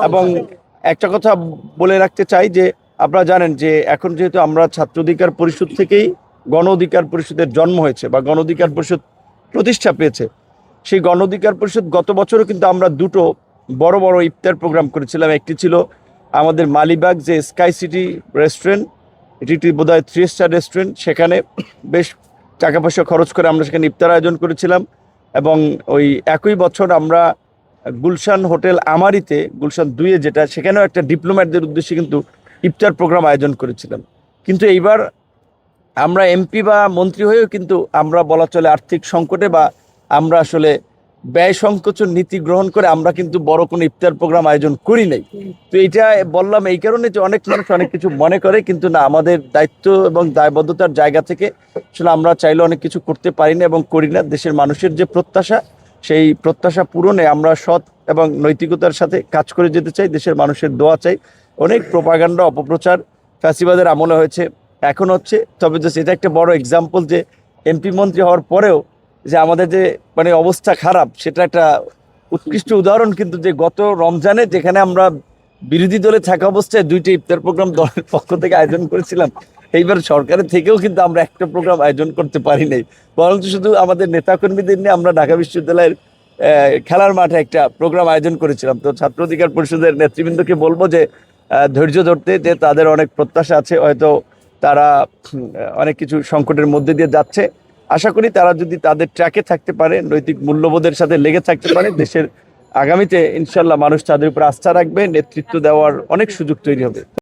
এবং একটা কথা বলে রাখতে চাই যে আপনারা জানেন যে এখন যেহেতু আমরা ছাত্র অধিকার পরিষদ থেকেই গণ অধিকার পরিষদের জন্ম হয়েছে বা গণ অধিকার পরিষদ প্রতিষ্ঠা পেয়েছে, সেই গণ অধিকার পরিষদ গত বছরও কিন্তু আমরা দুটো বড় বড় ইফতার প্রোগ্রাম করেছিলাম। একটি ছিল আমাদের মালিবাগ যে স্কাই সিটি রেস্টুরেন্ট, এটি একটি বোধহয় 3 স্টার রেস্টুরেন্ট, সেখানে বেশ টাকা পয়সা খরচ করে আমরা সেখানে ইফতার আয়োজন করেছিলাম। এবং ওই একই বছর আমরা গুলশান হোটেল আমারিতে, গুলশান 2-এ যেটা, সেখানেও একটা ডিপ্লোম্যাটদের উদ্দেশ্যে কিন্তু ইফতার প্রোগ্রাম আয়োজন করেছিলাম। কিন্তু এইবার আমরা এমপি বা মন্ত্রী হয়েও কিন্তু আমরা বলা চলে আর্থিক সংকটে বা আমরা আসলে ব্যয় সংকোচন নীতি গ্রহণ করে আমরা কিন্তু বড় কোনো ইফতার প্রোগ্রাম আয়োজন করি নাই। তো এইটা বললাম এই কারণে যে অনেক মানুষ অনেক কিছু মনে করে, কিন্তু না, আমাদের দায়িত্ব এবং দায়বদ্ধতার জায়গা থেকে আসলে আমরা চাইলে অনেক কিছু করতে পারি না এবং করি না। দেশের মানুষের যে প্রত্যাশা, সেই প্রত্যাশা পূরণে আমরা সৎ এবং নৈতিকতার সাথে কাজ করে যেতে চাই। দেশের মানুষের দোয়া চাই। অনেক প্রোপাগান্ডা অপপ্রচার ফ্যাসিবাদের আমলে হয়েছে, এখন হচ্ছে, তবে যে এটা একটা বড় এক্সাম্পল যে এমপি মন্ত্রী হওয়ার পরেও যে আমাদের যে মানে অবস্থা খারাপ, সেটা একটা উৎকৃষ্ট উদাহরণ। কিন্তু যে গত রমজানে যেখানে আমরা বিরোধী দলে থাকা অবস্থায় 2টি ইফতার প্রোগ্রাম দলের পক্ষ থেকে আয়োজন করেছিলাম, এইবার সরকারের থেকেও কিন্তু আমরা একটা প্রোগ্রাম আয়োজন করতে পারি নাই। বরং শুধু আমাদের নেতাকর্মীদের নিয়ে আমরা ঢাকা বিশ্ববিদ্যালয়ের খেলার মাঠে একটা প্রোগ্রাম আয়োজন করেছিলাম। তো ছাত্র অধিকার পরিষদের নেতৃবৃন্দকে বলবো যে ধৈর্য ধরতে, যে তাদের অনেক প্রত্যাশা আছে, হয়তো তারা অনেক কিছু সংকটের মধ্যে দিয়ে যাচ্ছে। আশা করি তারা যদি তাদের ট্র্যাকে থাকতে পারে, নৈতিক মূল্যবোধের সাথে লেগে থাকতে পারে, দেশের আগামীতে ইনশাল্লাহ মানুষ তাদের উপর আস্থা রাখবে, নেতৃত্ব দেওয়ার অনেক সুযোগ তৈরি হবে।